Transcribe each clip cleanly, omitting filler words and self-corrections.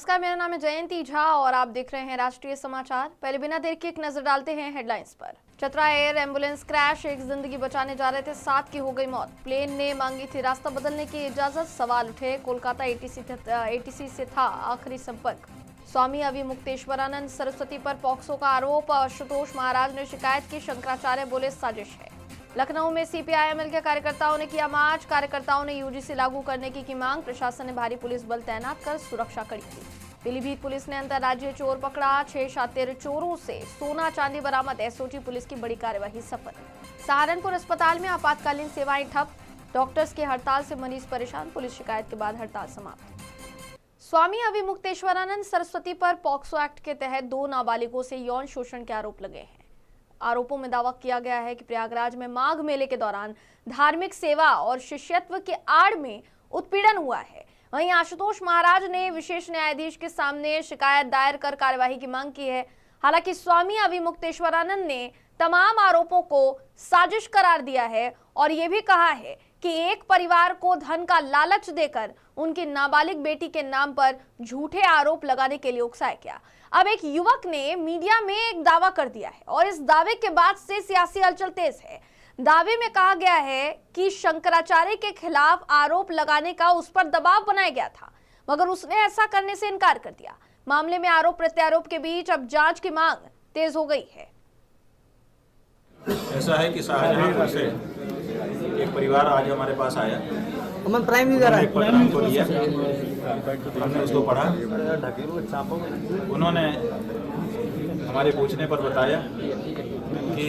नमस्कार, मेरा नाम है जयंती झा और आप देख रहे हैं राष्ट्रीय समाचार। पहले बिना देर के एक नजर डालते हैं हेडलाइंस पर। चतरा एयर एम्बुलेंस क्रैश, एक जिंदगी बचाने जा रहे थे, 7 की हो गई मौत। प्लेन ने मांगी थी रास्ता बदलने की इजाजत, सवाल उठे। कोलकाता एटीसी से था आखिरी संपर्क। स्वामी अविमुक्तेश्वरानंद सरस्वती पर पॉक्सो का आरोप, आशुतोष महाराज ने शिकायत की, शंकराचार्य बोले साजिश है। लखनऊ में सीपीआईएमएल के कार्यकर्ताओं ने किया मार्च, कार्यकर्ताओं ने यूजीसी लागू करने की मांग, प्रशासन ने भारी पुलिस बल तैनात कर सुरक्षा कड़ी की। पीलीभीत पुलिस ने अंतर्राज्यीय चोर पकड़ा, 6 शातिर चोरों से सोना चांदी बरामद, एसओटी पुलिस की बड़ी कार्यवाही सफल। सहारनपुर अस्पताल में आपातकालीन सेवाएं ठप, डॉक्टर्स की हड़ताल से मरीज परेशान, पुलिस शिकायत के बाद हड़ताल समाप्त। स्वामी अविमुक्तेश्वरानंद सरस्वती पर पॉक्सो एक्ट के तहत 2 नाबालिगों से यौन शोषण के आरोप लगे हैं। आरोपों में दावा किया गया है कि प्रयागराज में माघ मेले के दौरान धार्मिक सेवा और शिष्यत्व के आड़ में उत्पीड़न हुआ है। वहीं आशुतोष महाराज ने विशेष न्यायाधीश के सामने शिकायत दायर कर कार्यवाही की मांग की है। हालांकि स्वामी अविमुक्तेश्वरानंद ने तमाम आरोपों को साजिश करार दिया है और यह भी कहा है कि एक परिवार को धन का लालच देकर उनकी नाबालिग बेटी के नाम पर झूठे आरोप लगाने के लिए उकसाया गया। अब एक युवक ने मीडिया में एक दावा कर दिया है और इस दावे के बाद से सियासी हलचल तेज है। दावे में कहा गया है कि शंकराचार्य के खिलाफ आरोप लगाने का उस पर दबाव बनाया गया था, मगर उसने ऐसा करने से इनकार कर दिया। मामले में आरोप प्रत्यारोप के बीच अब जांच की मांग तेज हो गई है। ऐसा है कि शाहजहांपुर से एक परिवार आज हमारे पास आया, एक पत्र हमको दिया, हमने उसको पढ़ा। उन्होंने हमारे पूछने पर बताया कि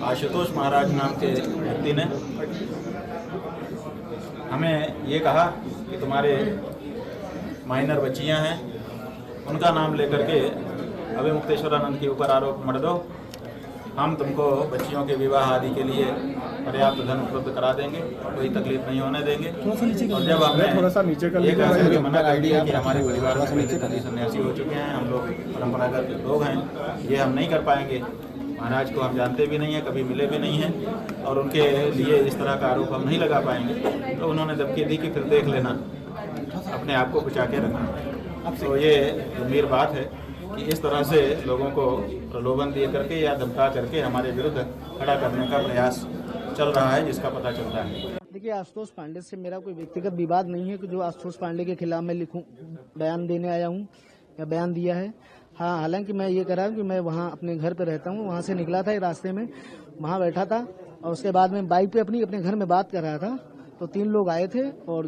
आशुतोष महाराज नाम के व्यक्ति ने हमें ये कहा कि तुम्हारे माइनर बच्चियां हैं, उनका नाम लेकर के अविमुक्तेश्वरानंद के ऊपर आरोप मत दो, हम तुमको बच्चियों के विवाह आदि के लिए पर्याप्त धन उपलब्ध करा देंगे, कोई तकलीफ नहीं होने देंगे। और जब हमने ये कहा कि मना कर दिया कि हमारे परिवार में पहले सभी सन्यासी हो चुके हैं, हम लोग परंपरागत लोग हैं, ये हम नहीं कर पाएंगे। महाराज को हम जानते भी नहीं हैं, कभी मिले भी नहीं हैं और उनके लिए इस तरह का आरोप हम नहीं लगा पाएंगे। तो उन्होंने धमकी दी कि फिर देख लेना, अपने आप को बचा के रखना। तो ये गंभीर बात है कि इस तरह से लोगों को प्रलोभन दिए करके या धमका करके हमारे विरुद्ध खड़ा करने का प्रयास चल रहा है, जिसका पता चलता है। देखिए, आशुतोष पांडे से मेरा कोई व्यक्तिगत विवाद नहीं है कि जो आशुतोष पांडे के खिलाफ मैं लिखूं, बयान देने आया हूं या बयान दिया है। हाँ, हालांकि मैं ये कह रहा हूँ कि मैं वहाँ अपने घर पे रहता हूँ, वहाँ से निकला था, रास्ते में वहाँ बैठा था और उसके बाद में बाइक पे अपने घर में बात कर रहा था। तो 3 लोग आए थे और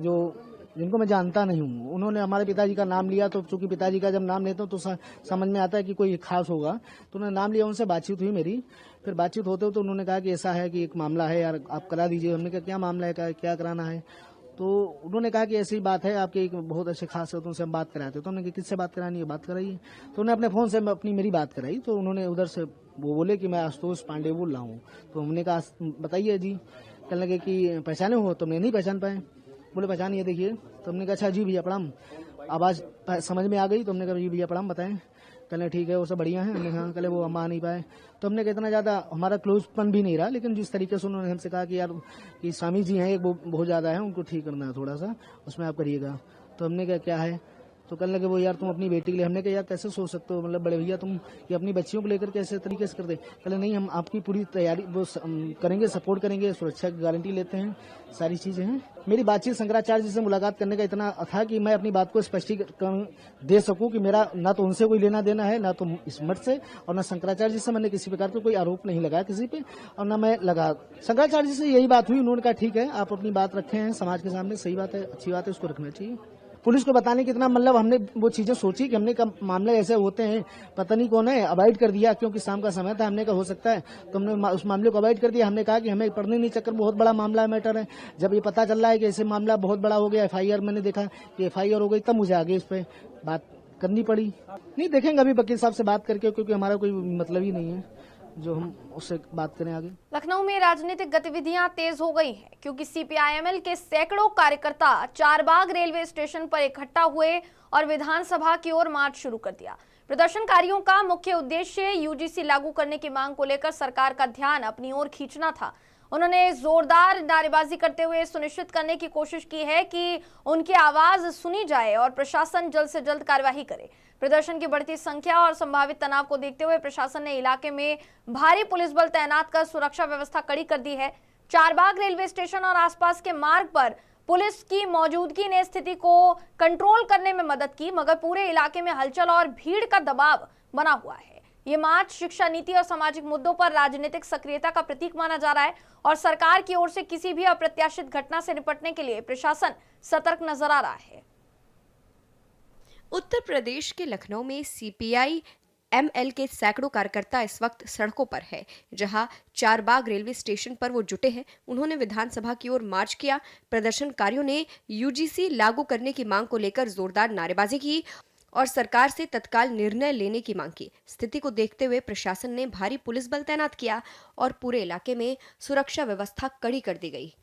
जिनको मैं जानता नहीं हूँ, उन्होंने हमारे पिताजी का नाम लिया। तो चूंकि पिताजी का जब नाम लेते हो तो समझ में आता है कि कोई खास होगा, तो उन्होंने नाम लिया। उनसे बातचीत हुई मेरी, फिर बातचीत होते तो उन्होंने कहा कि ऐसा है कि एक मामला है यार, आप करा दीजिए। हमने कहा क्या मामला है, क्या कराना है? तो उन्होंने कहा कि ऐसी बात है, आपके एक बहुत अच्छे खास है, तो उनसे हम बात कराते। तो हमने कहा किससे बात करानी है, बात कराइए। तो उन्होंने अपने फोन से मेरी बात कराई। तो उन्होंने उधर से वो बोले कि मैं आशुतोष पांडे बोल रहा हूँ। तो हमने कहा बताइए जी। कहने लगे कि पहचाने हो? तो हमने नहीं पहचान पाए। बोले पहचानिए देखिए। तो हमने कहा अच्छा जी भैया प्रणाम। आवाज समझ में आ गई तो हमने कहा जी भैया प्रणाम, बताएं। कहने ठीक है, वो सब बढ़िया है। हमने कहा कहले वो हम आ नहीं पाए। तो हमने इतना ज्यादा हमारा क्लोजपन भी नहीं रहा, लेकिन जिस तरीके से उन्होंने हमसे कहा कि यार कि स्वामी जी हैं एक, वो बहुत ज्यादा है, उनको ठीक करना है थोड़ा सा, उसमें आप करिएगा। तो हमने कहा क्या है? तो कहने लगे वो यार तुम अपनी बेटी के लिए। हमने कहा यार कैसे सोच सकते हो, मतलब बड़े भैया तुम ये अपनी बच्चियों को लेकर कैसे तरीके से कर दे? कहले नहीं, हम आपकी पूरी तैयारी वो करेंगे, सपोर्ट करेंगे, सुरक्षा की गारंटी लेते हैं, सारी चीजें हैं। मेरी बातचीत शंकराचार्य जी से मुलाकात करने का इतना था कि मैं अपनी बात को स्पष्टीकरण दे सकूं कि मेरा ना तो उनसे कोई लेना देना है, ना तो इस मठ से, और ना शंकराचार्य जी से मैंने किसी प्रकार का कोई आरोप नहीं लगाया किसी पे, और ना मैं लगा। शंकराचार्य जी से यही बात हुई, उन्होंने कहा ठीक है आप अपनी बात रखे हैं समाज के सामने, सही बात है, अच्छी बात है, उसको रखना चाहिए। पुलिस को बताने कितना मतलब हमने वो चीजें सोची कि हमने कब मामले ऐसे होते हैं, पता नहीं कौन है, अवॉइड कर दिया क्योंकि शाम का समय था। हमने कहा हो सकता है, तो हमने उस मामले को अवॉइड कर दिया। हमने कहा कि हमें पढ़ने नहीं चक्कर, बहुत बड़ा मामला मैटर है। जब ये पता चल रहा है कि ऐसे मामला बहुत बड़ा हो गया, FIR मैंने देखा कि FIR हो गई, तब मुझे आगे इस पे बात करनी पड़ी। नहीं देखेंगे अभी वकील साहब से बात करके, क्योंकि हमारा कोई मतलब ही नहीं है जो हम उससे बात करें आगे। लखनऊ में राजनीतिक गतिविधियां तेज हो गई हैं क्योंकि सीपीआईएमएल के सैकड़ों कार्यकर्ता चारबाग रेलवे स्टेशन पर इकट्ठा हुए और विधानसभा की ओर मार्च शुरू कर दिया। प्रदर्शनकारियों का मुख्य उद्देश्य यूजीसी लागू करने की मांग को लेकर सरकार का ध्यान अपनी ओर खींचना था। उन्होंने जोरदार नारेबाजी करते हुए सुनिश्चित करने की कोशिश की है कि उनकी आवाज सुनी जाए और प्रशासन जल्द से जल्द कार्यवाही करे। प्रदर्शन की बढ़ती संख्या और संभावित तनाव को देखते हुए प्रशासन ने इलाके में भारी पुलिस बल तैनात कर सुरक्षा व्यवस्था कड़ी कर दी है। चारबाग रेलवे स्टेशन और आसपास के मार्ग पर पुलिस की मौजूदगी ने स्थिति को कंट्रोल करने में मदद की, मगर पूरे इलाके में हलचल और भीड़ का दबाव बना हुआ है। ये मार्च शिक्षा नीति और सामाजिक मुद्दों पर राजनीतिक सक्रियता का प्रतीक माना जा रहा है और सरकार की ओर से किसी भी अप्रत्याशित घटना से निपटने के लिए प्रशासन सतर्क नजर आ रहा है। उत्तर प्रदेश के लखनऊ में सीपीआई एमएल के सैकड़ों कार्यकर्ता इस वक्त सड़कों पर है, जहां चारबाग रेलवे स्टेशन पर वो जुटे हैं। उन्होंने विधानसभा की ओर मार्च किया। प्रदर्शनकारियों ने यूजीसी लागू करने की मांग को लेकर जोरदार नारेबाजी की और सरकार से तत्काल निर्णय लेने की मांग की। स्थिति को देखते हुए प्रशासन ने भारी पुलिस बल तैनात किया और पूरे इलाके में सुरक्षा व्यवस्था कड़ी कर दी गई।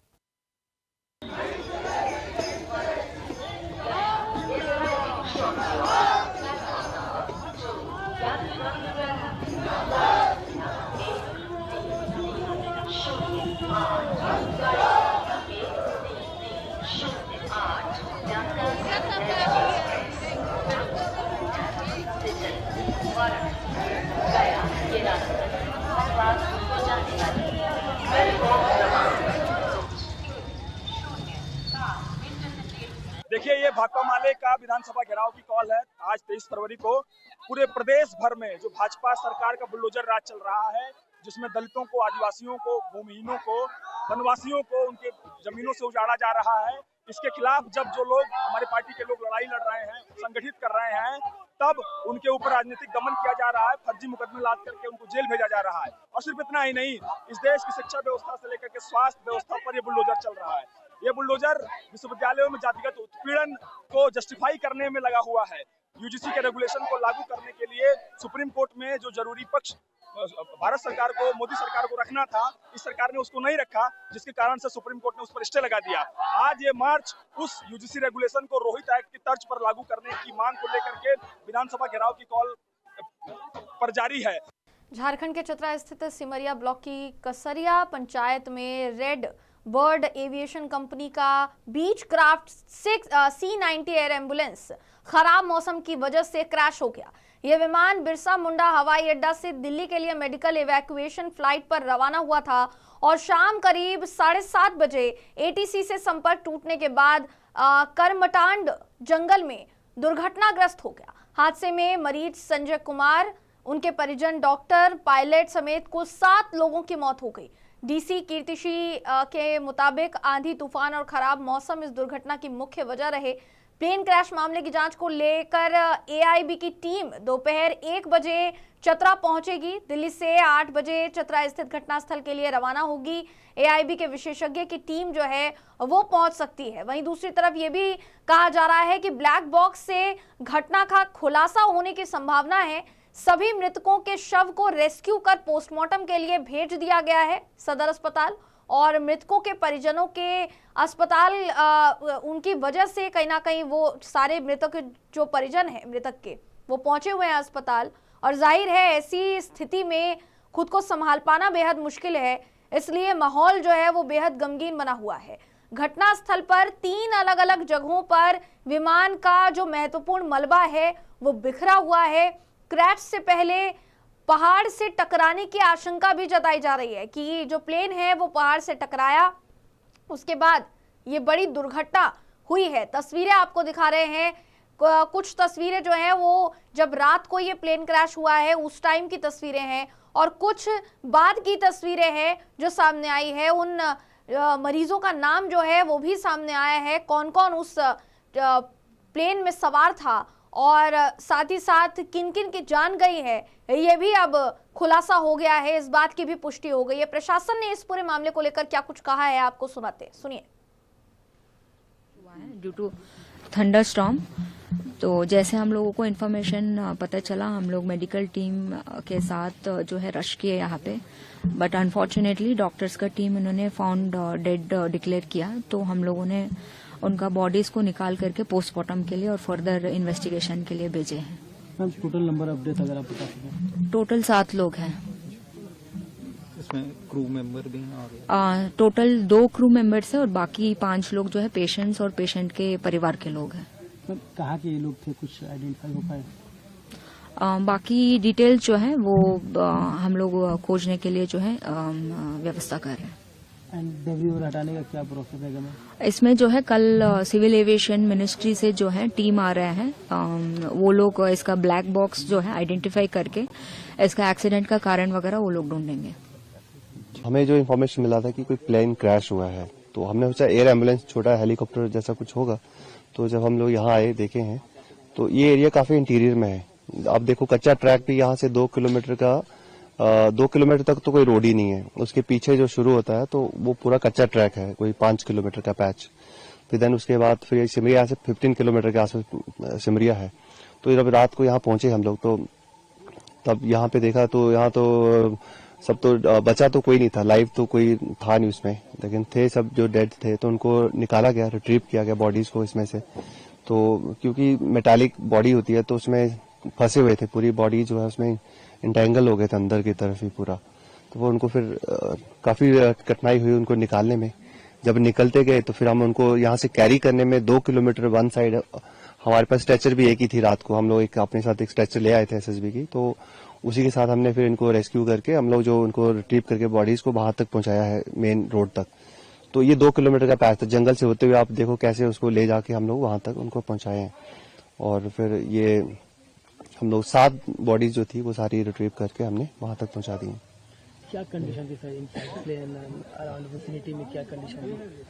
देखिए, ये भाकपा माले का विधानसभा घेराव की कॉल है। आज 23 फरवरी को पूरे प्रदेश भर में जो भाजपा सरकार का बुलडोजर राज चल रहा है, जिसमें दलितों को, आदिवासियों को, भूमिहीनों को, वनवासियों को उनके जमीनों से उजाड़ा जा रहा है, इसके खिलाफ जब जो लोग, हमारे पार्टी के लोग लड़ाई लड़ रहे हैं, संगठित कर रहे हैं, तब उनके ऊपर राजनीतिक दमन किया जा रहा है, फर्जी मुकदमे लाद करके उनको जेल भेजा जा रहा है। और सिर्फ इतना ही नहीं, इस देश की शिक्षा व्यवस्था से लेकर के स्वास्थ्य व्यवस्था पर ये बुलडोजर चल रहा है। ये बुलडोजर विश्वविद्यालयों में जातिगत उत्पीड़न को जस्टिफाई करने में लगा हुआ है। यूजीसी के रेगुलेशन को लागू करने के लिए सुप्रीम कोर्ट में जो जरूरी पक्ष भारत सरकार को, मोदी सरकार को रखना था, इस सरकार ने उसको नहीं रखा, जिसके कारण से सुप्रीम कोर्ट ने उस पर स्टे लगा दिया। आज ये मार्च उस यूजीसी रेगुलेशन को रोहित एक्ट की तर्ज पर लागू करने की मांग को लेकर के विधानसभा घेराव की कॉल पर जारी है। झारखंड के चतरा स्थित सिमरिया ब्लॉक की कसरिया पंचायत में रेड बर्ड एविएशन कंपनी का बीच क्राफ्ट C90 एयर एम्बुलेंस खराब मौसम की वजह से क्रैश हो गया। यह विमान बिरसा मुंडा हवाई अड्डा से दिल्ली के लिए मेडिकल इवैक्यूएशन फ्लाइट पर रवाना हुआ था और शाम करीब 7:30 बजे ATC से संपर्क टूटने के बाद करमटांड जंगल में दुर्घटनाग्रस्त हो गया। हादसे में मरीज संजय कुमार, उनके परिजन, डॉक्टर, पायलट समेत कुल 7 लोगों की मौत हो गई। डीसी कीर्तिशी के मुताबिक आंधी, तूफान और खराब मौसम इस दुर्घटना की मुख्य वजह रहे। प्लेन क्रैश मामले की जांच को लेकर AIB की टीम दोपहर 1 बजे चतरा पहुंचेगी। दिल्ली से 8 बजे चतरा स्थित घटनास्थल के लिए रवाना होगी। AIB के विशेषज्ञ की टीम जो है वो पहुंच सकती है। वहीं दूसरी तरफ ये भी कहा जा रहा है कि ब्लैक बॉक्स से घटना का खुलासा होने की संभावना है। सभी मृतकों के शव को रेस्क्यू कर पोस्टमार्टम के लिए भेज दिया गया है सदर अस्पताल, और मृतकों के परिजनों के अस्पताल उनकी वजह से कहीं ना कहीं वो सारे मृतक जो परिजन हैं मृतक के, वो पहुंचे हुए हैं अस्पताल। और जाहिर है ऐसी स्थिति में खुद को संभाल पाना बेहद मुश्किल है, इसलिए माहौल जो है वो बेहद गमगीन बना हुआ है। घटना स्थल पर 3 अलग अलग जगहों पर विमान का जो महत्वपूर्ण मलबा है वो बिखरा हुआ है। क्रैश से पहले पहाड़ से टकराने की आशंका भी जताई जा रही है कि जो प्लेन है वो पहाड़ से टकराया, उसके बाद ये बड़ी दुर्घटना हुई है। तस्वीरें आपको दिखा रहे हैं, कुछ तस्वीरें जो हैं वो जब रात को ये प्लेन क्रैश हुआ है उस टाइम की तस्वीरें हैं, और कुछ बाद की तस्वीरें हैं जो सामने आई है। उन मरीजों का नाम जो है वो भी सामने आया है, कौन कौन उस प्लेन में सवार था और साथ ही साथ किन किन की जान गई है, ये भी अब खुलासा हो गया है। इस बात की भी पुष्टि हो गई है। प्रशासन ने इस पूरे मामले को लेकर क्या कुछ कहा है आपको सुनाते हैं, सुनिए। ड्यू टू थंडरस्टॉर्म, तो जैसे हम लोगों को इन्फॉर्मेशन पता चला, हम लोग मेडिकल टीम के साथ जो है रश किए यहाँ पे, बट अनफॉर्चुनेटली डॉक्टर्स का टीम इन्होंने फाउंड डेड डिक्लेयर किया, तो हम लोगों ने उनका बॉडीज को निकाल करके पोस्टमार्टम के लिए और फर्दर इन्वेस्टिगेशन के लिए भेजे हैं। मैम टोटल नंबर अपडेट अगर आप बता सकें। टोटल 7 लोग हैं। उसमें क्रू मेंबर भी हैं और टोटल 2 क्रू मेंबर्स हैं और बाकी 5 लोग जो है पेशेंट्स और पेशेंट के परिवार के लोग हैं। कहाँ के ये लोग थे, कुछ आइडेंटिफाई हो पाए? बाकी डिटेल्स जो है वो हम लोग खोजने के लिए जो है व्यवस्था कर रहे हैं। एंड डेब्री और हटाने का क्या प्रोसेस है? इसमें जो है कल सिविल एविएशन मिनिस्ट्री से जो है टीम आ रहे हैं, वो लोग इसका ब्लैक बॉक्स जो है आइडेंटिफाई करके इसका एक्सीडेंट का कारण वगैरह वो लोग ढूंढेंगे। हमें जो इन्फॉर्मेशन मिला था कि कोई प्लेन क्रैश हुआ है, तो हमने सोचा एयर एम्बुलेंस, छोटा हेलीकॉप्टर जैसा कुछ होगा। तो जब हम लोग यहाँ आए देखे हैं तो ये एरिया काफी इंटीरियर में है। आप देखो कच्चा ट्रैक भी यहाँ से 2 किलोमीटर का 2 किलोमीटर तक तो कोई रोड ही नहीं है। उसके पीछे जो शुरू होता है तो वो पूरा कच्चा ट्रैक है, कोई 5 किलोमीटर का पैच। फिर देन उसके बाद फिर सिमरिया से 15 किलोमीटर के आसपास सिमरिया है। तो जब रात को यहाँ पहुंचे हम लोग तो तब यहाँ पे देखा तो यहाँ तो सब तो बचा तो कोई नहीं था, लाइव तो कोई था नहीं उसमें, लेकिन थे सब जो डेड थे तो उनको निकाला गया, रिट्रीव किया गया बॉडीज को इसमें से। तो क्योंकि मेटालिक बॉडी होती है तो उसमें फंसे हुए थे, पूरी बॉडी जो है उसमें इंटेंगल हो गए थे अंदर की तरफ ही पूरा। तो वो उनको फिर काफी कठिनाई हुई उनको निकालने में। जब निकलते गए तो फिर हम उनको यहाँ से कैरी करने में 2 किलोमीटर वन साइड, हमारे पास स्ट्रेचर भी एक ही थी। रात को हम लोग अपने साथ एक स्ट्रेचर ले आए थे एसएसबी की, तो उसी के साथ हमने फिर इनको रेस्क्यू करके हम लोग जो उनको रिट्रीव करके बॉडीज को वहां तक पहुंचाया है मेन रोड तक। तो ये 2 किलोमीटर का पैच था, जंगल से होते हुए आप देखो कैसे उसको ले जाके हम लोग वहां तक उनको पहुंचाए हैं। और फिर ये हम लोग 7 बॉडीज जो थी वो सारी रिट्रीव करके हमने वहां तक पहुंचा दी। क्या कंडीशन थी सर प्लेन अराउंड विसिनिटी में, क्या कंडीशन थी?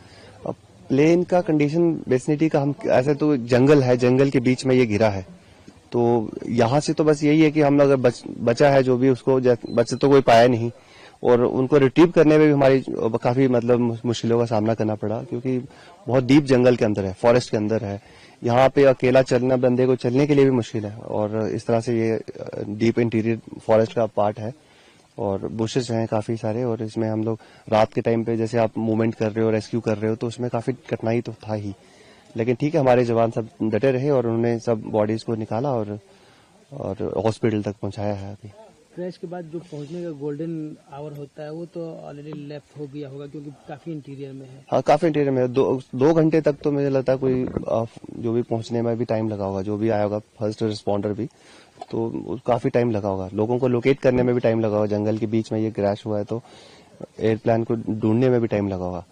अब प्लेन का कंडीशन विसिनिटी का, हम ऐसे तो जंगल है, जंगल के बीच में ये गिरा है। तो यहाँ से तो बस यही है कि हम लोग बचा है जो भी उसको, बच्चे तो कोई पाया नहीं। और उनको रिट्रीव करने में भी हमारी काफी मतलब मुश्किलों का सामना करना पड़ा, क्योंकि बहुत डीप जंगल के अंदर है, फॉरेस्ट के अंदर है। यहाँ पे अकेला चलना बंदे को चलने के लिए भी मुश्किल है। और इस तरह से ये डीप इंटीरियर फॉरेस्ट का पार्ट है और बुशेस हैं काफी सारे। और इसमें हम लोग रात के टाइम पे जैसे आप मूवमेंट कर रहे हो, रेस्क्यू कर रहे हो, तो उसमें काफी कठिनाई तो था ही। लेकिन ठीक है, हमारे जवान सब डटे रहे और उन्होंने सब बॉडीज को निकाला और हॉस्पिटल तक पहुंचाया है। अभी क्रैश के बाद जो पहुंचने का गोल्डन आवर होता है वो तो ऑलरेडी लेफ्ट हो गया होगा, क्योंकि काफी इंटीरियर में है। हाँ, काफी इंटीरियर में है। 2 घंटे तक तो मुझे लगता है कोई जो भी पहुंचने में भी टाइम लगा होगा, जो भी आया होगा फर्स्ट रिस्पॉन्डर भी, तो काफी टाइम लगा होगा। लोगों को लोकेट करने में भी टाइम लगा होगा, जंगल के बीच में ये क्रैश हुआ है तो एयरप्लेन को ढूंढने में भी टाइम लगा होगा।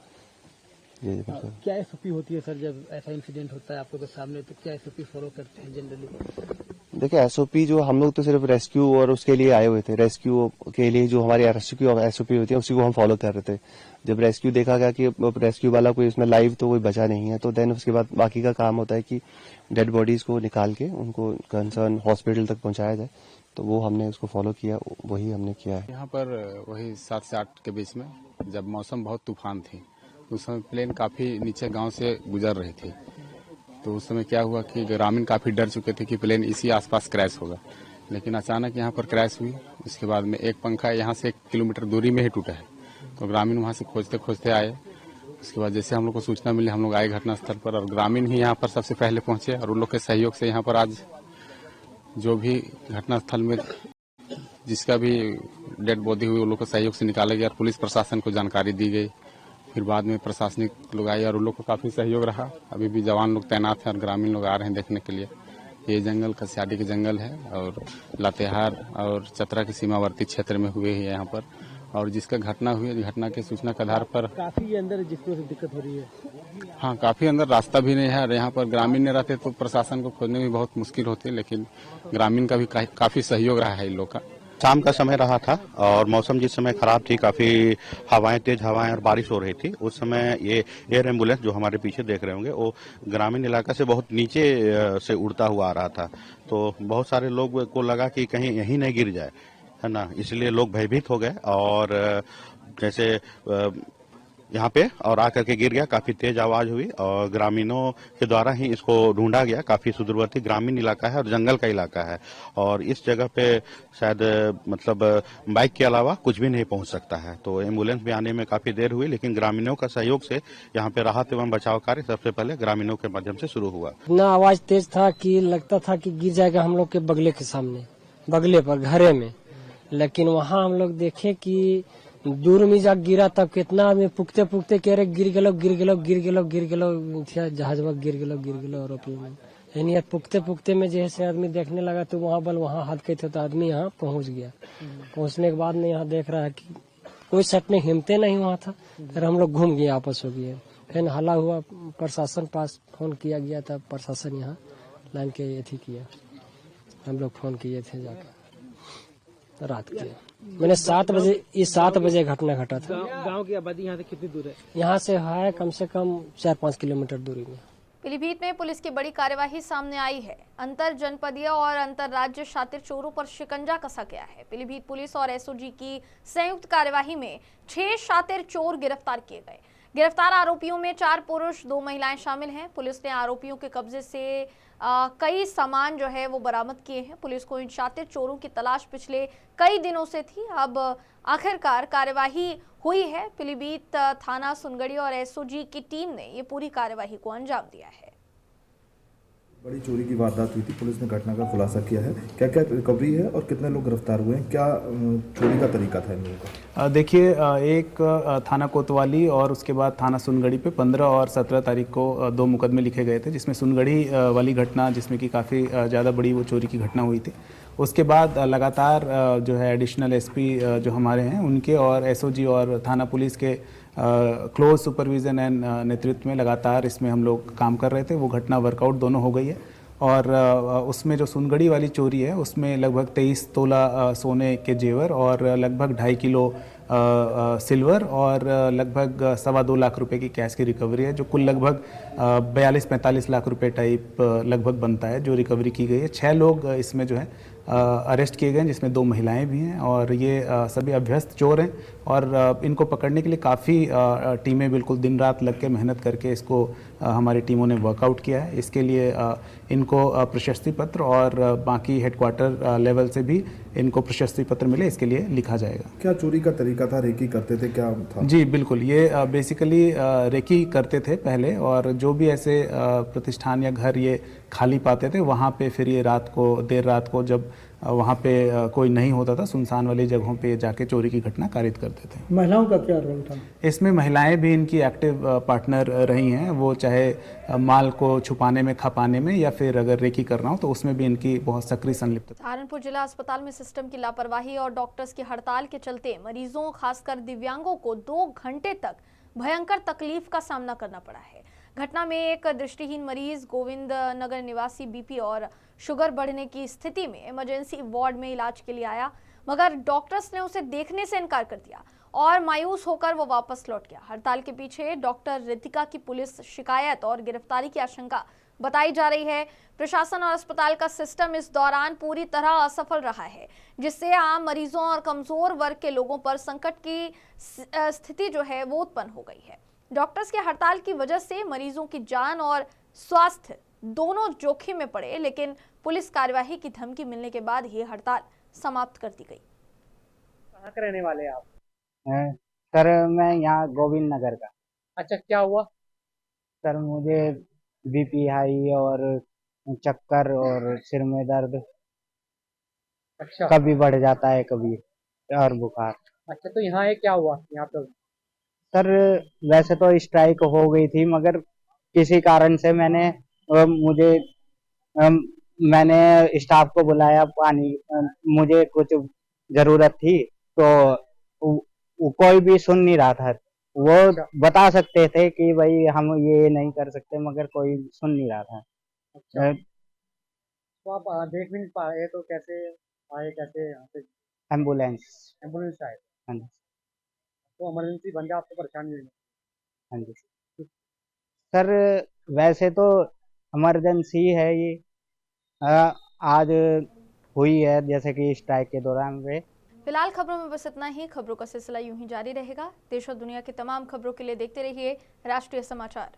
क्या एसओपी होती है सर जब ऐसा इंसिडेंट होता है आप लोगों के सामने, तो क्या एसओपी फॉलो करते हैं जनरली? देखिए, एसओपी जो हम लोग तो सिर्फ रेस्क्यू और उसके लिए आए हुए थे। रेस्क्यू के लिए जो हमारी एसओपी होती है उसी को हम फॉलो कर रहे थे। जब रेस्क्यू देखा गया कि रेस्क्यू वाला कोई उसमें लाइव तो कोई बचा नहीं है, तो देन उसके बाद बाकी का काम होता है कि डेड बॉडीज को निकाल के उनको कंसर्न हॉस्पिटल तक पहुंचाया जाए। तो वो हमने उसको फॉलो किया, वही हमने किया है। यहाँ पर वही 7 से 8 के बीच में जब मौसम बहुत तूफान थी, उस समय प्लेन काफी नीचे गांव से गुजर रही थी। तो उस समय क्या हुआ कि ग्रामीण काफी डर चुके थे कि प्लेन इसी आसपास क्रैश होगा। लेकिन अचानक यहाँ पर क्रैश हुई। उसके बाद में एक पंखा यहाँ से 1 किलोमीटर दूरी में ही टूटा है। तो ग्रामीण वहाँ से खोजते खोजते आए। उसके बाद जैसे हम लोग को सूचना मिली, हम लोग आए घटनास्थल पर और ग्रामीण ही यहाँ पर सबसे पहले पहुंचे। और उन लोग के सहयोग से यहाँ पर आज जो भी घटनास्थल में जिसका भी डेड बॉडी हुई, उन लोग के सहयोग से निकाला गया और पुलिस प्रशासन को जानकारी दी गई। फिर बाद में प्रशासनिक लोग आए और उन लोग को काफी सहयोग रहा। अभी भी जवान लोग तैनात हैं और ग्रामीण लोग आ रहे हैं देखने के लिए। ये जंगल कसियाडी के जंगल है और लातेहार और चतरा के सीमावर्ती क्षेत्र में हुए है यहाँ पर। और जिसका घटना हुई, घटना के सूचना के आधार पर काफी अंदर जिसको दिक्कत हो रही है। हाँ, काफी अंदर रास्ता भी नहीं है और यहाँ पर ग्रामीण नहीं रहते तो प्रशासन को खोजने में बहुत मुश्किल होती है। लेकिन ग्रामीण का भी काफी सहयोग रहा है इन लोग का। शाम का समय रहा था और मौसम जिस समय खराब थी, काफी हवाएं, तेज हवाएं और बारिश हो रही थी। उस समय ये एयर एम्बुलेंस जो हमारे पीछे देख रहे होंगे, वो ग्रामीण इलाका से बहुत नीचे से उड़ता हुआ आ रहा था। तो बहुत सारे लोग को लगा कि कहीं यहीं नहीं गिर जाए, है ना, इसलिए लोग भयभीत हो गए और जैसे यहाँ पे और आकर के गिर गया। काफी तेज आवाज हुई और ग्रामीणों के द्वारा ही इसको ढूंढा गया। काफी सुदूरवर्ती ग्रामीण इलाका है और जंगल का इलाका है और इस जगह पे शायद मतलब बाइक के अलावा कुछ भी नहीं पहुंच सकता है। तो एम्बुलेंस भी आने में काफी देर हुई, लेकिन ग्रामीणों का सहयोग से यहाँ पे राहत एवं बचाव कार्य सबसे पहले ग्रामीणों के माध्यम से शुरू हुआ। इतना आवाज तेज था कि लगता था कि गिर जाएगा हम लोग के बगले के सामने, बगले पर घरे में। लेकिन वहाँ हम लोग देखे कि दूर में जा गिरा तब कितना आदमी पुकते पुकते कह रहे गिर गलो गिर गलो गिर गलो गिर गलो, जहाज में गिर गलो एरोप्लेन में। यानी पुकते पुकते में जैसे आदमी देखने लगा तो वहाँ बल वहाँ हाथ के थे तो आदमी यहाँ पहुँच गया। पहुँचने के बाद में यहाँ देख रहा है कि कोई सट में हिम्मते नहीं हुआ था। फिर हम लोग घूम गए, आपस हो गए। फिर हल्ला हुआ, प्रशासन पास फोन किया गया था, प्रशासन यहाँ लाइन के अथी किया। हम लोग फोन किए थे जाकर रात के। मैंने 7 बजे, ये 7 बजे घटना घटा था। गांव की आबादी यहाँ से कितनी दूर है? यहाँ से है कम से कम 4-5 किलोमीटर दूरी में। पीलीभीत में पुलिस की बड़ी कार्यवाही सामने आई है। अंतर जनपदीय और अंतर राज्य शातिर चोरों पर शिकंजा कसा गया है। पीलीभीत पुलिस और एसओजी की संयुक्त कार्यवाही में 6 शातिर चोर गिरफ्तार किए गए। गिरफ्तार आरोपियों में 4 पुरुष 2 महिलाएं शामिल हैं। पुलिस ने आरोपियों के कब्जे से कई सामान जो है वो बरामद किए हैं। पुलिस को इन शातिर चोरों की तलाश पिछले कई दिनों से थी। अब आखिरकार कार्यवाही हुई है। पीलीभीत थाना सुनगढ़ी और एसओजी की टीम ने ये पूरी कार्यवाही को अंजाम दिया है। बड़ी चोरी की वारदात हुई थी, पुलिस ने घटना का खुलासा किया है। क्या क्या रिकवरी है और कितने लोग गिरफ्तार हुए हैं? क्या चोरी का तरीका था इन लोगों का? देखिए, एक थाना कोतवाली और उसके बाद थाना सुनगढ़ी पे 15 और 17 तारीख को 2 मुकदमे लिखे गए थे, जिसमें सुनगढ़ी वाली घटना जिसमें कि काफ़ी ज़्यादा बड़ी वो चोरी की घटना हुई थी। उसके बाद लगातार जो है एडिशनल एसपी जो हमारे हैं उनके और एसओजी और थाना पुलिस के क्लोज सुपरविज़न एंड नेतृत्व में लगातार इसमें हम लोग काम कर रहे थे। वो घटना वर्कआउट दोनों हो गई है और उसमें जो सुनगढ़ी वाली चोरी है उसमें लगभग 23 तोला सोने के जेवर और लगभग 2.5 किलो सिल्वर और लगभग 2.25 लाख रुपए की कैश की रिकवरी है, जो कुल लगभग 42-45 लाख रुपए टाइप लगभग बनता है जो रिकवरी की गई है। 6 लोग इसमें जो है अरेस्ट किए गए हैं, जिसमें 2 महिलाएं भी हैं और ये सभी अभ्यस्त चोर हैं और इनको पकड़ने के लिए काफ़ी टीमें बिल्कुल दिन रात लग के मेहनत करके इसको हमारी टीमों ने वर्कआउट किया है। इसके लिए इनको प्रशस्ति पत्र और बाकी हेडक्वार्टर लेवल से भी इनको प्रशस्ति पत्र मिले, इसके लिए लिखा जाएगा। क्या चोरी का तरीका था? रेकी करते थे क्या था? जी बिल्कुल, ये बेसिकली रेकी करते थे पहले और जो भी ऐसे प्रतिष्ठान या घर ये खाली पाते थे वहाँ पे फिर ये देर रात को जब वहाँ पे कोई नहीं होता था, सुनसान वाली जगहों पे जाके चोरी की घटना कारित करते थे। महिलाओं का क्या रोल था इसमें? महिलाएं भी इनकी एक्टिव पार्टनर रही हैं, वो चाहे माल को छुपाने में, खपाने में या फिर अगर रेकी करना हो तो उसमें भी इनकी बहुत सक्रिय संलिप्तता। सहारनपुर जिला अस्पताल में सिस्टम की लापरवाही और डॉक्टर्स की हड़ताल के चलते मरीजों खासकर दिव्यांगों को 2 घंटे तक भयंकर तकलीफ का सामना करना पड़ा है। घटना में एक दृष्टिहीन मरीज गोविंद नगर निवासी बीपी और शुगर बढ़ने की स्थिति में इमरजेंसी वार्ड में इलाज के लिए आया, मगर डॉक्टर्स ने उसे देखने से इनकार कर दिया और मायूस होकर वो वापस लौट गया। हड़ताल के पीछे डॉक्टर रितिका की पुलिस शिकायत और गिरफ्तारी की आशंका बताई जा रही है। प्रशासन और अस्पताल का सिस्टम इस दौरान पूरी तरह असफल रहा है, जिससे आम मरीजों और कमजोर वर्ग के लोगों पर संकट की स्थिति जो है वो उत्पन्न हो गई है। डॉक्टर्स की हड़ताल की वजह से मरीजों की जान और स्वास्थ्य दोनों जोखिम में पड़े, लेकिन पुलिस कार्यवाही की धमकी मिलने के बाद ये हड़ताल समाप्त कर दी गई। कहाँ के रहने वाले आप? सर मैं यहाँ गोविंद नगर का। अच्छा, क्या हुआ? सर मुझे बीपी हाई और चक्कर और सिर में दर्द अच्छा, कभी बढ़ जाता है कभी और बुखार। अच्छा, तो यहाँ क्या हुआ यहाँ पे? सर वैसे तो स्ट्राइक हो गई थी, मगर किसी कारण से मैंने स्टाफ को बुलाया, पानी मुझे कुछ जरूरत थी तो कोई भी सुन नहीं रहा था। वो बता सकते थे कि भाई हम ये नहीं कर सकते, मगर कोई सुन नहीं रहा था। अच्छा, तो आप देख भी नहीं पाए तो कैसे आए? कैसे यहाँ पे? एम्बुलेंस आए? हाँ जी। तो इमरजेंसी बन गया, आपको परेशानी हुई? हाँ जी सर, वैसे तो इमरजेंसी है ये, आज हुई है जैसे कि स्ट्राइक के दौरान में। फिलहाल खबरों में बस इतना ही। खबरों का सिलसिला यूं ही जारी रहेगा। देश और दुनिया की तमाम खबरों के लिए देखते रहिए राष्ट्रीय समाचार।